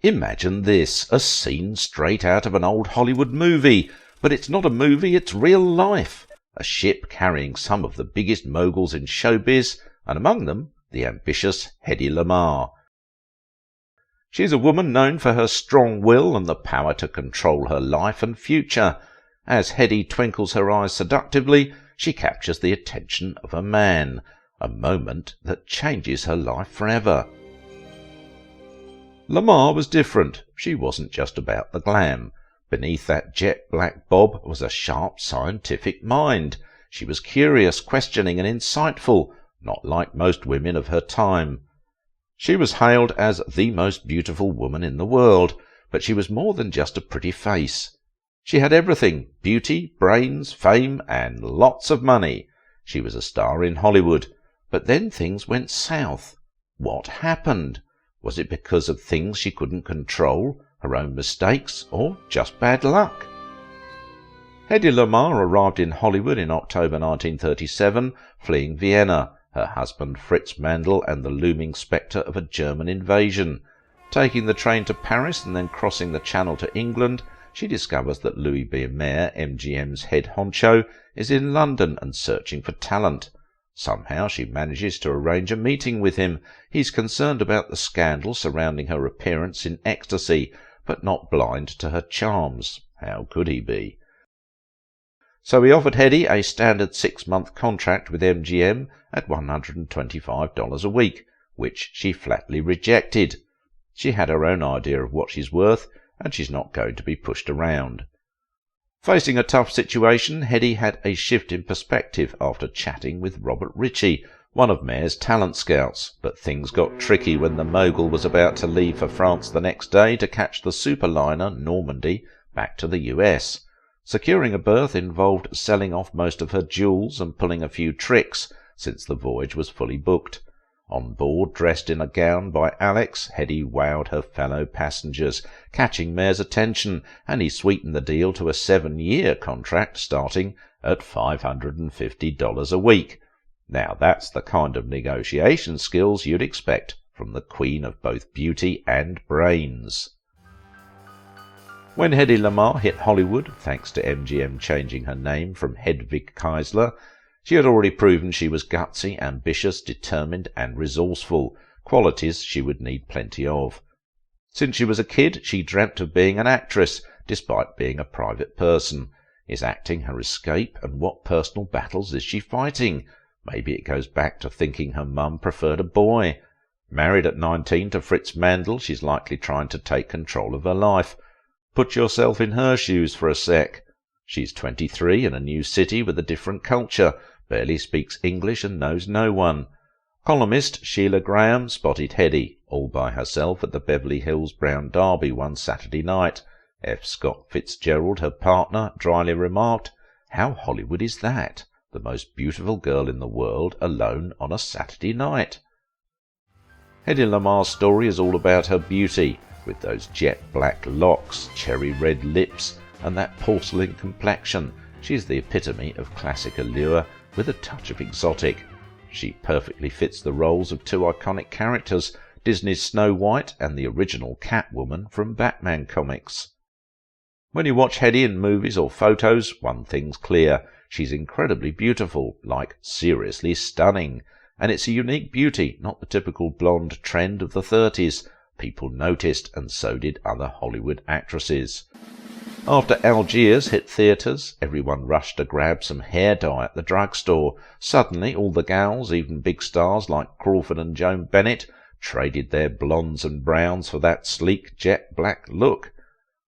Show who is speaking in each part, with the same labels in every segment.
Speaker 1: Imagine this, a scene straight out of an old Hollywood movie, but it's not a movie, it's real life. A ship carrying some of the biggest moguls in showbiz, and among them, the ambitious Hedy Lamarr. She's a woman known for her strong will and the power to control her life and future. As Hedy twinkles her eyes seductively, she captures the attention of a man, a moment that changes her life forever. Lamarr was different. She wasn't just about the glam. Beneath that jet-black bob was a sharp scientific mind. She was curious, questioning and insightful, not like most women of her time. She was hailed as the most beautiful woman in the world, but she was more than just a pretty face. She had everything: beauty, brains, fame, and lots of money. She was a star in Hollywood. But then things went south. What happened? Was it because of things she couldn't control, her own mistakes, or just bad luck? Hedy Lamarr arrived in Hollywood in October 1937, fleeing Vienna, her husband Fritz Mandl and the looming spectre of a German invasion. Taking the train to Paris and then crossing the Channel to England, she discovers that Louis B. Mayer, MGM's head honcho, is in London and searching for talent. Somehow she manages to arrange a meeting with him. He's concerned about the scandal surrounding her appearance in ecstasy, but not blind to her charms. How could he be? So he offered Hedy a standard 6-month contract with MGM at $125 a week, which she flatly rejected. She had her own idea of what she's worth, and she's not going to be pushed around. Facing a tough situation, Hedy had a shift in perspective after chatting with Robert Ritchie, one of Mayer's talent scouts, but things got tricky when the mogul was about to leave for France the next day to catch the superliner Normandy back to the US. Securing a berth involved selling off most of her jewels and pulling a few tricks, since the voyage was fully booked. On board, dressed in a gown by Alex, Hedy wowed her fellow passengers, catching Mayer's attention, and he sweetened the deal to a 7-year contract starting at $550 a week. Now that's the kind of negotiation skills you'd expect from the queen of both beauty and brains. When Hedy Lamarr hit Hollywood, thanks to MGM changing her name from Hedwig Keisler, she had already proven she was gutsy, ambitious, determined and resourceful, qualities she would need plenty of. Since she was a kid, she dreamt of being an actress, despite being a private person. Is acting her escape, and what personal battles is she fighting? Maybe it goes back to thinking her mum preferred a boy. Married at 19 to Fritz Mandl, she's likely trying to take control of her life. Put yourself in her shoes for a sec. She's 23 in a new city with a different culture, barely speaks English and knows no one. Columnist Sheila Graham spotted Hedy, all by herself at the Beverly Hills Brown Derby one Saturday night. F. Scott Fitzgerald, her partner, dryly remarked, "How Hollywood is that? The most beautiful girl in the world alone on a Saturday night." Hedy Lamarr's story is all about her beauty, with those jet-black locks, cherry-red lips, and that porcelain complexion. She's the epitome of classic allure, with a touch of exotic. She perfectly fits the roles of two iconic characters, Disney's Snow White and the original Catwoman from Batman comics. When you watch Hedy in movies or photos, one thing's clear: she's incredibly beautiful, like seriously stunning. And it's a unique beauty, not the typical blonde trend of the 30s. People noticed, and so did other Hollywood actresses. After Algiers hit theatres, everyone rushed to grab some hair dye at the drugstore. Suddenly, all the gals, even big stars like Crawford and Joan Bennett, traded their blondes and browns for that sleek jet-black look.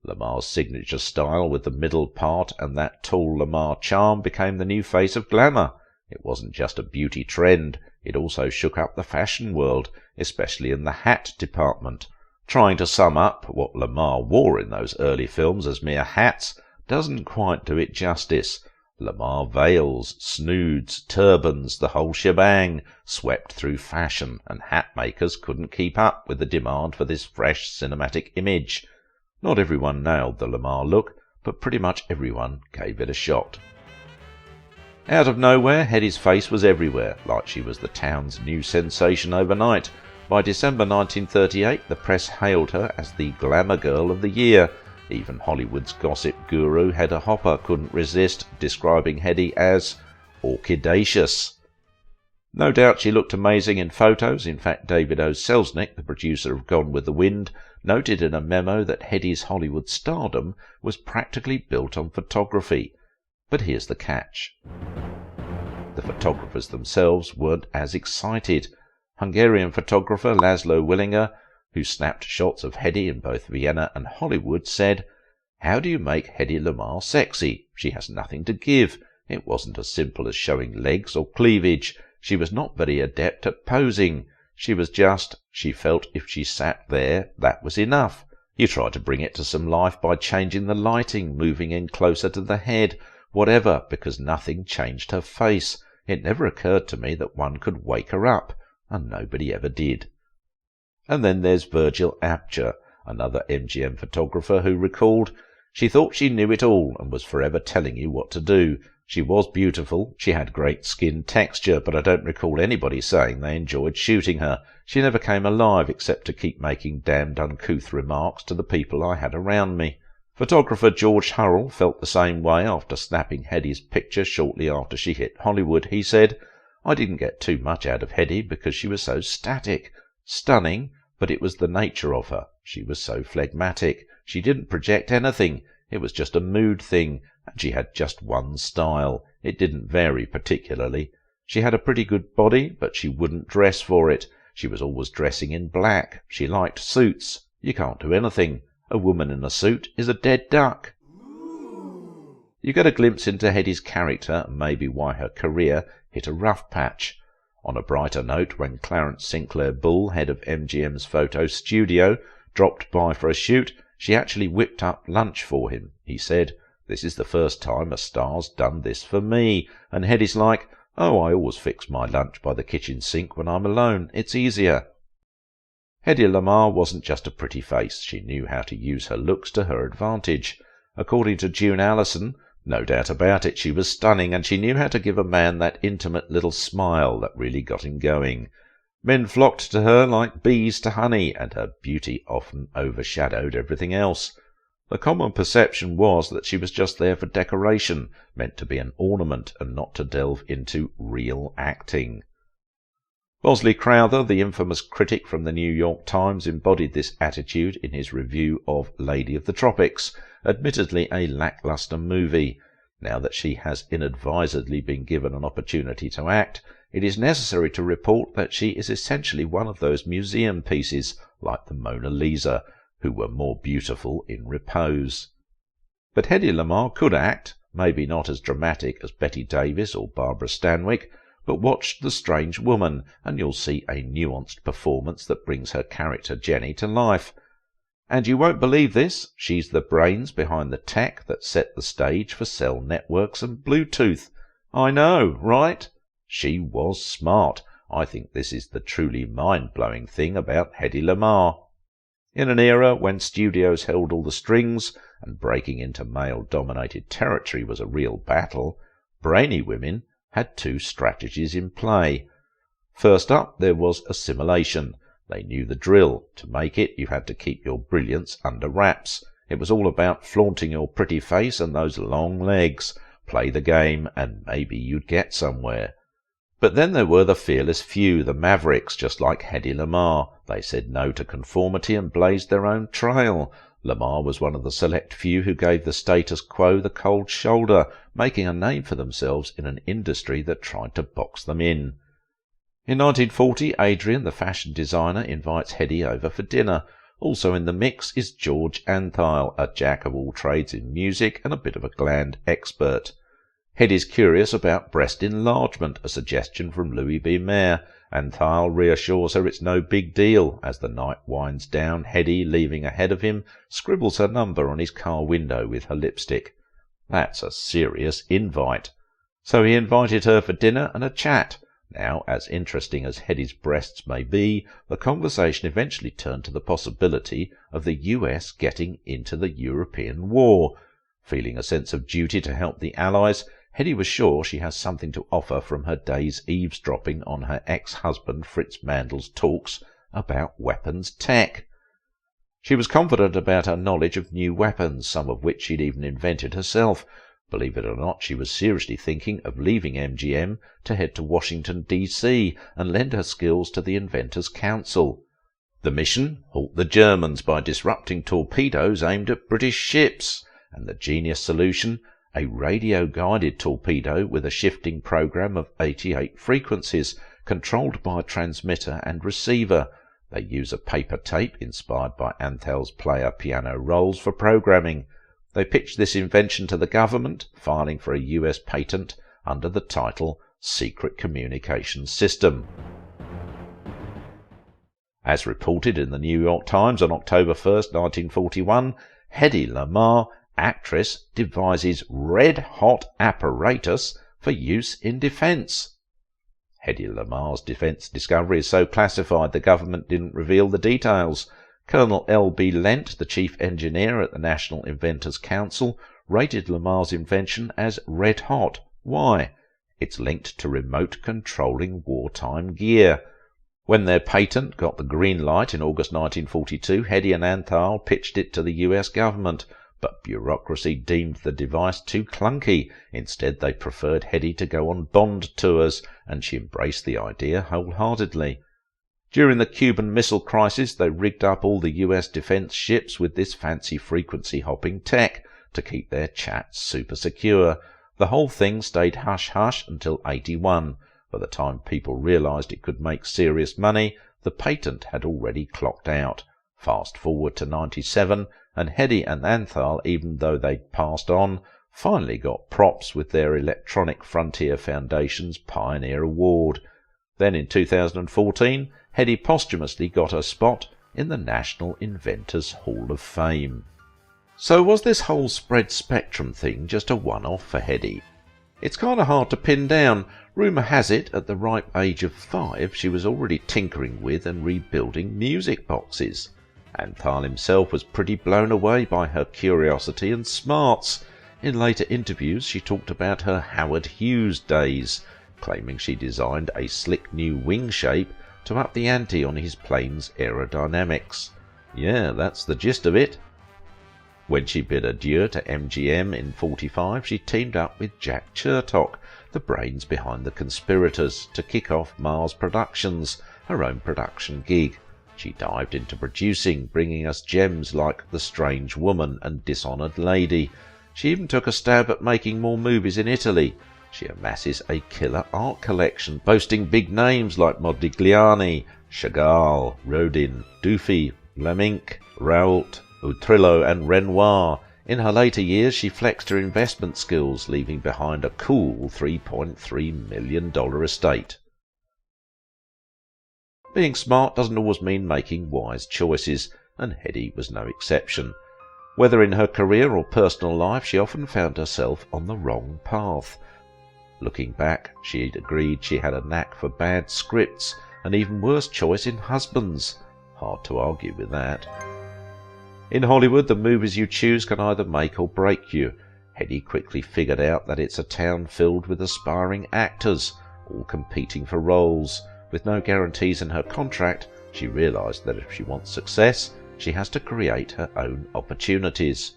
Speaker 1: Lamarr's signature style with the middle part and that tall Lamarr charm became the new face of glamour. It wasn't just a beauty trend, it also shook up the fashion world, especially in the hat department. Trying to sum up what Lamarr wore in those early films as mere hats doesn't quite do it justice. Lamarr veils, snoods, turbans, the whole shebang, swept through fashion, and hat makers couldn't keep up with the demand for this fresh cinematic image. Not everyone nailed the Lamarr look, but pretty much everyone gave it a shot. Out of nowhere, Hedy's face was everywhere, like she was the town's new sensation overnight. By December 1938, the press hailed her as the glamour girl of the year. Even Hollywood's gossip guru Hedy Lamarr couldn't resist describing Hedy as orchidaceous. No doubt she looked amazing in photos. In fact, David O. Selznick, the producer of Gone with the Wind, noted in a memo that Hedy's Hollywood stardom was practically built on photography. But here's the catch. The photographers themselves weren't as excited. Hungarian photographer Laszlo Willinger, who snapped shots of Hedy in both Vienna and Hollywood, said, "How do you make Hedy Lamarr sexy? She has nothing to give. It wasn't as simple as showing legs or cleavage. She was not very adept at posing. She felt if she sat there, that was enough. You tried to bring it to some life by changing the lighting, moving in closer to the head, whatever, because nothing changed her face. It never occurred to me that one could wake her up, and nobody ever did." And then there's Virgil Abloh, another MGM photographer, who recalled, "She thought she knew it all and was forever telling you what to do. She was beautiful, she had great skin texture, but I don't recall anybody saying they enjoyed shooting her. She never came alive except to keep making damned uncouth remarks to the people I had around me." Photographer George Hurrell felt the same way after snapping Hedy's picture shortly after she hit Hollywood. He said, "I didn't get too much out of Hedy because she was so static. Stunning, but it was the nature of her. She was so phlegmatic. She didn't project anything. It was just a mood thing, and she had just one style. It didn't vary particularly. She had a pretty good body, but she wouldn't dress for it. She was always dressing in black. She liked suits. You can't do anything. A woman in a suit is a dead duck." You get a glimpse into Hedy's character and maybe why her career hit a rough patch. On a brighter note, when Clarence Sinclair Bull, head of MGM's photo studio, dropped by for a shoot, she actually whipped up lunch for him. He said, "This is the first time a star's done this for me." And Hedy's like, "Oh, I always fix my lunch by the kitchen sink when I'm alone. It's easier." Hedy Lamarr wasn't just a pretty face. She knew how to use her looks to her advantage. According to June Allison, no doubt about it, she was stunning, and she knew how to give a man that intimate little smile that really got him going. Men flocked to her like bees to honey, and her beauty often overshadowed everything else. The common perception was that she was just there for decoration, meant to be an ornament and not to delve into real acting. Bosley Crowther, the infamous critic from the New York Times, embodied this attitude in his review of Lady of the Tropics, admittedly a lacklustre movie. Now that she has inadvisedly been given an opportunity to act, it is necessary to report that she is essentially one of those museum pieces, like the Mona Lisa, who were more beautiful in repose. But Hedy Lamarr could act, maybe not as dramatic as Betty Davis or Barbara Stanwyck, but watch The Strange Woman, and you'll see a nuanced performance that brings her character Jenny to life. And you won't believe this, she's the brains behind the tech that set the stage for cell networks and Bluetooth. I know, right? She was smart. I think this is the truly mind-blowing thing about Hedy Lamarr. In an era when studios held all the strings and breaking into male-dominated territory was a real battle, brainy women had two strategies in play. First up, there was assimilation. They knew the drill. To make it, you had to keep your brilliance under wraps. It was all about flaunting your pretty face and those long legs. Play the game, and maybe you'd get somewhere. But then there were the fearless few, the mavericks, just like Hedy Lamarr. They said no to conformity and blazed their own trail. Lamarr was one of the select few who gave the status quo the cold shoulder, making a name for themselves in an industry that tried to box them in. In 1940, Adrian, the fashion designer, invites Hedy over for dinner. Also in the mix is George Antheil, a jack of all trades in music and a bit of a gland expert. Hedy's curious about breast enlargement, a suggestion from Louis B. Mayer. Antheil reassures her it's no big deal. As the night winds down, Hedy, leaving ahead of him, scribbles her number on his car window with her lipstick. That's a serious invite. So he invited her for dinner and a chat. Now, as interesting as Hedy's breasts may be, the conversation eventually turned to the possibility of the US getting into the European war. Feeling a sense of duty to help the Allies, Hedy was sure she has something to offer from her days eavesdropping on her ex-husband Fritz Mandel's talks about weapons tech. She was confident about her knowledge of new weapons, some of which she'd even invented herself. Believe it or not, she was seriously thinking of leaving MGM to head to Washington, D.C. and lend her skills to the Inventors' Council. The mission? Halt the Germans by disrupting torpedoes aimed at British ships. And the genius solution? A radio-guided torpedo with a shifting program of 88 frequencies, controlled by a transmitter and receiver. They use a paper tape inspired by Anthel's player piano rolls for programming. They pitched this invention to the government, filing for a US patent under the title Secret Communications System. As reported in the New York Times on October 1st, 1941, Hedy Lamarr, actress, devises red-hot apparatus for use in defence. Hedy Lamarr's defence discovery is so classified the government didn't reveal the details. Colonel L.B. Lent, the chief engineer at the National Inventors' Council, rated Lamarr's invention as red-hot. Why? It's linked to remote controlling wartime gear. When their patent got the green light in August 1942, Hedy and Anthal pitched it to the US government, but bureaucracy deemed the device too clunky. Instead, they preferred Hedy to go on Bond tours, and she embraced the idea wholeheartedly. During the Cuban Missile Crisis, they rigged up all the US defense ships with this fancy frequency-hopping tech to keep their chats super secure. The whole thing stayed hush-hush until 81. By the time people realized it could make serious money, the patent had already clocked out. Fast forward to 97, and Hedy and Anthal, even though they'd passed on, finally got props with their Electronic Frontier Foundation's Pioneer Award. Then in 2014, Hedy posthumously got her spot in the National Inventors Hall of Fame. So was this whole spread spectrum thing just a one-off for Hedy? It's kind of hard to pin down. Rumour has it, at the ripe age of 5, she was already tinkering with and rebuilding music boxes. Anthal himself was pretty blown away by her curiosity and smarts. In later interviews, she talked about her Howard Hughes days, claiming she designed a slick new wing shape to up the ante on his plane's aerodynamics. Yeah, that's the gist of it. When she bid adieu to MGM in 45, she teamed up with Jack Chertok, the brains behind The Conspirators, to kick off Mars Productions, her own production gig. She dived into producing, bringing us gems like The Strange Woman and Dishonoured Lady. She even took a stab at making more movies in Italy. She amasses a killer art collection, boasting big names like Modigliani, Chagall, Rodin, Dufy, Vlaminck, Raoult, Utrillo and Renoir. In her later years, she flexed her investment skills, leaving behind a cool $3.3 million estate. Being smart doesn't always mean making wise choices, and Hedy was no exception. Whether in her career or personal life, she often found herself on the wrong path. Looking back, she'd agreed she had a knack for bad scripts, an even worse choice in husbands. Hard to argue with that. In Hollywood, the movies you choose can either make or break you. Hedy quickly figured out that it's a town filled with aspiring actors, all competing for roles. With no guarantees in her contract, she realized that if she wants success, she has to create her own opportunities.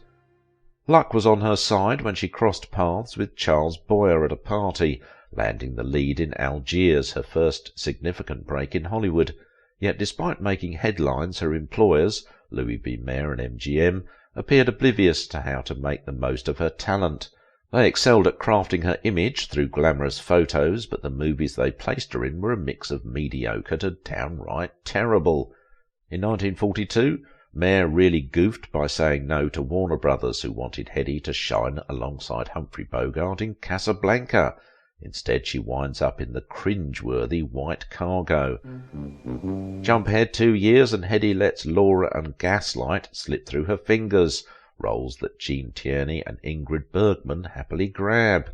Speaker 1: Luck was on her side when she crossed paths with Charles Boyer at a party, landing the lead in Algiers, her first significant break in Hollywood. Yet despite making headlines, her employers, Louis B. Mayer and MGM, appeared oblivious to how to make the most of her talent. They excelled at crafting her image through glamorous photos, but the movies they placed her in were a mix of mediocre to downright terrible. In 1942, Mayer really goofed by saying no to Warner Brothers, who wanted Hedy to shine alongside Humphrey Bogart in Casablanca. Instead, she winds up in the cringe-worthy White Cargo. Jump ahead 2 years and Hedy lets Laura and Gaslight slip through her fingers, roles that Gene Tierney and Ingrid Bergman happily grab.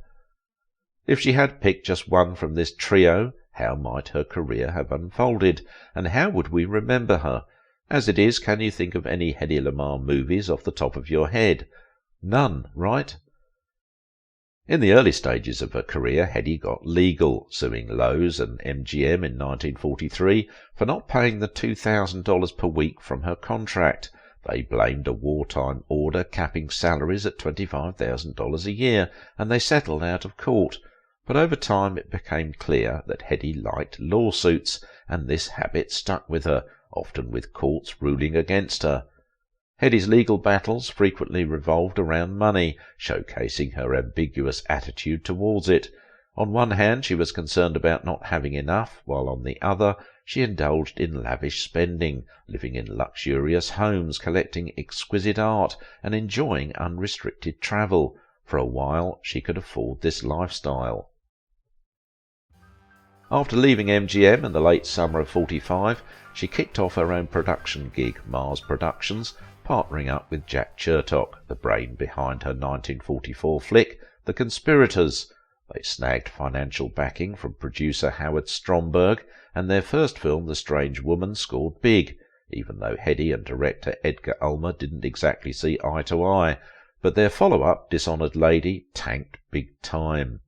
Speaker 1: If she had picked just one from this trio, how might her career have unfolded, and how would we remember her? As it is, can you think of any Hedy Lamarr movies off the top of your head? None, right? In the early stages of her career, Hedy got legal, suing Lowe's and MGM in 1943 for not paying the $2,000 per week from her contract. They blamed a wartime order capping salaries at $25,000 a year, and they settled out of court. But over time it became clear that Hedy liked lawsuits, and this habit stuck with her, often with courts ruling against her. Hedy's legal battles frequently revolved around money, showcasing her ambiguous attitude towards it. On one hand, she was concerned about not having enough, while on the other, she indulged in lavish spending, living in luxurious homes, collecting exquisite art, and enjoying unrestricted travel. For a while, she could afford this lifestyle. After leaving MGM in the late summer of '45, she kicked off her own production gig, Mars Productions, partnering up with Jack Chertok, the brain behind her 1944 flick, The Conspirators. They snagged financial backing from producer Howard Stromberg, and their first film, The Strange Woman, scored big, even though Hedy and director Edgar Ulmer didn't exactly see eye to eye. But their follow-up, Dishonoured Lady, tanked big time.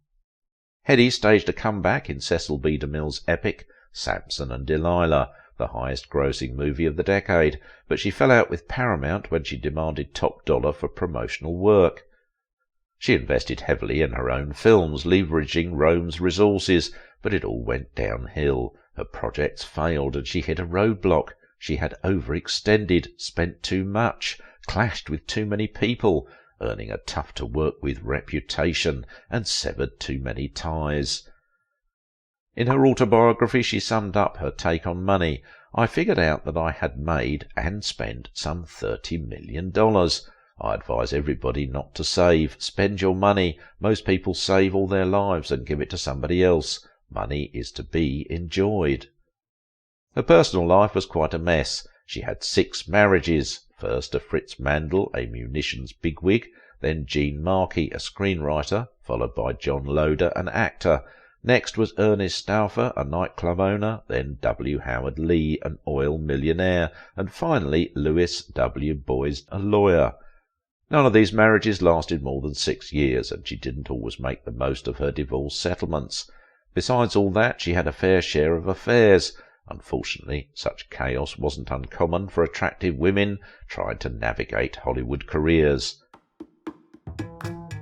Speaker 1: Hedy staged a comeback in Cecil B. DeMille's epic, Samson and Delilah, the highest-grossing movie of the decade, but she fell out with Paramount when she demanded top dollar for promotional work. She invested heavily in her own films, leveraging Rome's resources, but it all went downhill. Her projects failed, and she hit a roadblock. She had overextended, spent too much, clashed with too many people, earning a tough-to-work-with reputation, and severed too many ties. In her autobiography, she summed up her take on money. I figured out that I had made and spent some $30 million. I advise everybody not to save. Spend your money. Most people save all their lives and give it to somebody else. Money is to be enjoyed. Her personal life was quite a mess. She had 6 marriages. First to Fritz Mandel, a munitions bigwig, then Gene Markey, a screenwriter, followed by John Loder, an actor. Next was Ernest Stauffer, a nightclub owner, then W. Howard Lee, an oil millionaire, and finally Louis W. Boyce, a lawyer. None of these marriages lasted more than 6 years, and she didn't always make the most of her divorce settlements. Besides all that, she had a fair share of affairs. Unfortunately, such chaos wasn't uncommon for attractive women trying to navigate Hollywood careers.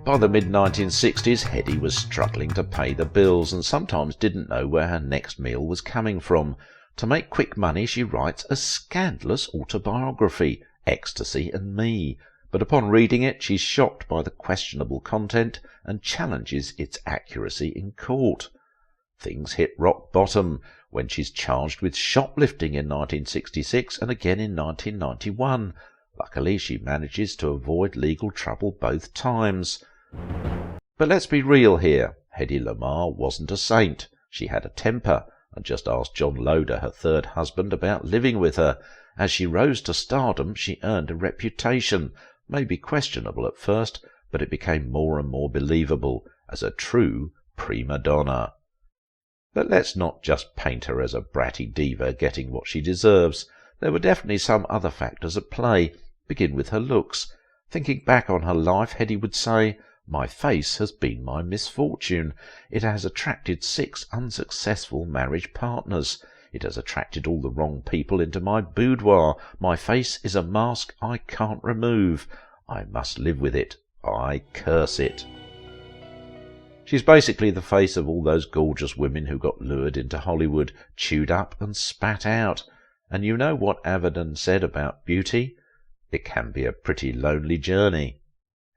Speaker 1: By the mid-1960s, Hedy was struggling to pay the bills and sometimes didn't know where her next meal was coming from. To make quick money, she writes a scandalous autobiography, Ecstasy and Me, but upon reading it, she's shocked by the questionable content and challenges its accuracy in court. Things hit rock bottom when she's charged with shoplifting in 1966 and again in 1991. Luckily, she manages to avoid legal trouble both times. But let's be real here. Hedy Lamarr wasn't a saint. She had a temper, and just ask John Loder, her third husband, about living with her. As she rose to stardom, she earned a reputation, maybe questionable at first, but it became more and more believable, as a true prima donna. But let's not just paint her as a bratty diva getting what she deserves. There were definitely some other factors at play. Begin with her looks. Thinking back on her life, Hedy would say, "My face has been my misfortune. It has attracted 6 unsuccessful marriage partners. It has attracted all the wrong people into my boudoir. My face is a mask I can't remove. I must live with it. I curse it." She's basically the face of all those gorgeous women who got lured into Hollywood, chewed up and spat out. And you know what Avedon said about beauty? It can be a pretty lonely journey.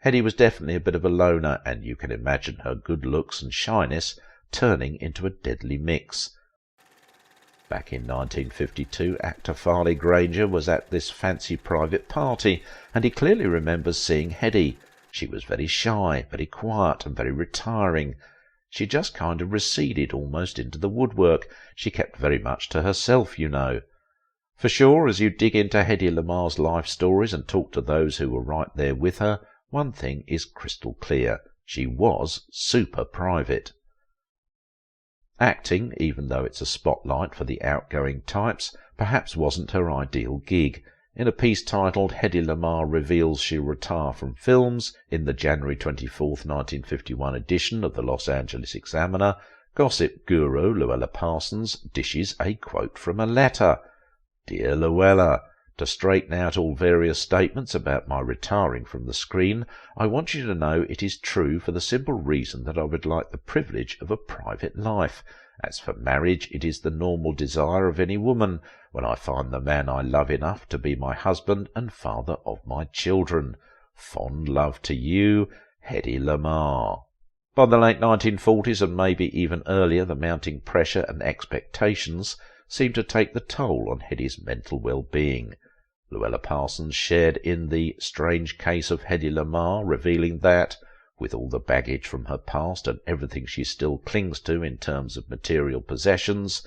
Speaker 1: Hedy was definitely a bit of a loner, and you can imagine her good looks and shyness turning into a deadly mix. Back in 1952, actor Farley Granger was at this fancy private party, and he clearly remembers seeing Hedy. She was very shy, very quiet, and very retiring. She just kind of receded almost into the woodwork. She kept very much to herself, you know. For sure, as you dig into Hedy Lamarr's life stories and talk to those who were right there with her, one thing is crystal clear. She was super private. Acting, even though it's a spotlight for the outgoing types, perhaps wasn't her ideal gig. In a piece titled Hedy Lamarr Reveals She'll Retire from Films in the January 24, 1951 edition of the Los Angeles Examiner, gossip guru Luella Parsons dishes a quote from a letter. Dear Luella, to straighten out all various statements about my retiring from the screen, I want you to know it is true for the simple reason that I would like the privilege of a private life. As for marriage, it is the normal desire of any woman, when I find the man I love enough to be my husband and father of my children. Fond love to you, Hedy Lamarr. By the late 1940s and maybe even earlier, the mounting pressure and expectations seemed to take the toll on Hedy's mental well-being. Luella Parsons shared in the strange case of Hedy Lamarr, revealing that, with all the baggage from her past and everything she still clings to in terms of material possessions,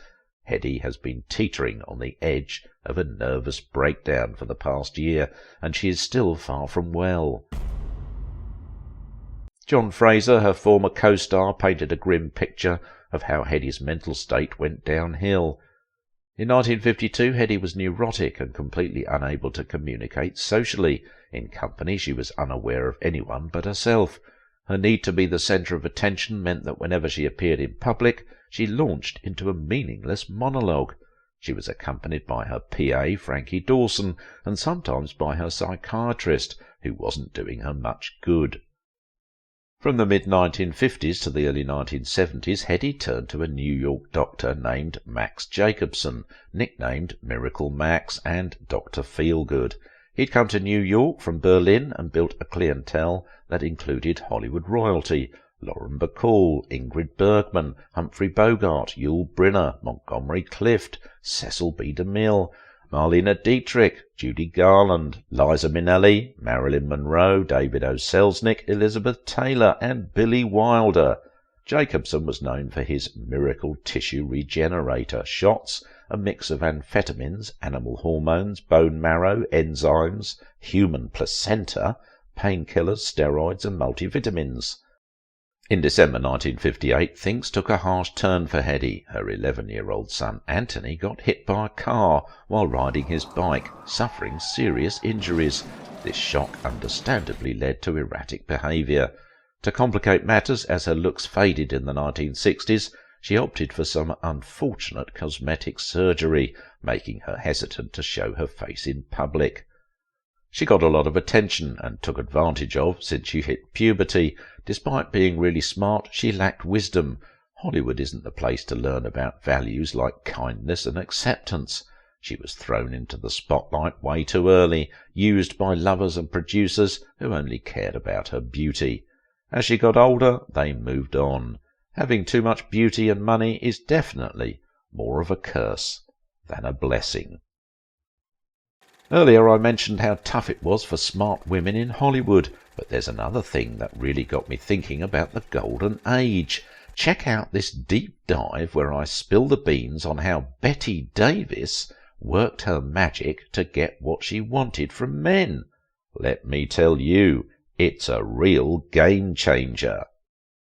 Speaker 1: Hedy has been teetering on the edge of a nervous breakdown for the past year, and she is still far from well. John Fraser, her former co-star, painted a grim picture of how Hedy's mental state went downhill. In 1952, Hedy was neurotic and completely unable to communicate socially. In company, she was unaware of anyone but herself. Her need to be the centre of attention meant that whenever she appeared in public, she launched into a meaningless monologue. She was accompanied by her PA, Frankie Dawson, and sometimes by her psychiatrist, who wasn't doing her much good. From the mid-1950s to the early 1970s, Hedy turned to a New York doctor named Max Jacobson, nicknamed Miracle Max and Dr. Feelgood. He'd come to New York from Berlin and built a clientele that included Hollywood royalty: Lauren Bacall, Ingrid Bergman, Humphrey Bogart, Yul Brynner, Montgomery Clift, Cecil B. DeMille, Marlene Dietrich, Judy Garland, Liza Minnelli, Marilyn Monroe, David O. Selznick, Elizabeth Taylor, and Billy Wilder. Jacobson was known for his miracle tissue regenerator shots, a mix of amphetamines, animal hormones, bone marrow, enzymes, human placenta, painkillers, steroids, and multivitamins. In December 1958, things took a harsh turn for Hedy. Her 11-year-old son Anthony got hit by a car while riding his bike, suffering serious injuries. This shock understandably led to erratic behaviour. To complicate matters, as her looks faded in the 1960s, she opted for some unfortunate cosmetic surgery, making her hesitant to show her face in public. She got a lot of attention and took advantage of since she hit puberty. Despite being really smart, she lacked wisdom. Hollywood isn't the place to learn about values like kindness and acceptance. She was thrown into the spotlight way too early, used by lovers and producers who only cared about her beauty. As she got older, they moved on. Having too much beauty and money is definitely more of a curse than a blessing. Earlier I mentioned how tough it was for smart women in Hollywood, but there's another thing that really got me thinking about the golden age. Check out this deep dive where I spill the beans on how Betty Davis worked her magic to get what she wanted from men. Let me tell you, it's a real game changer.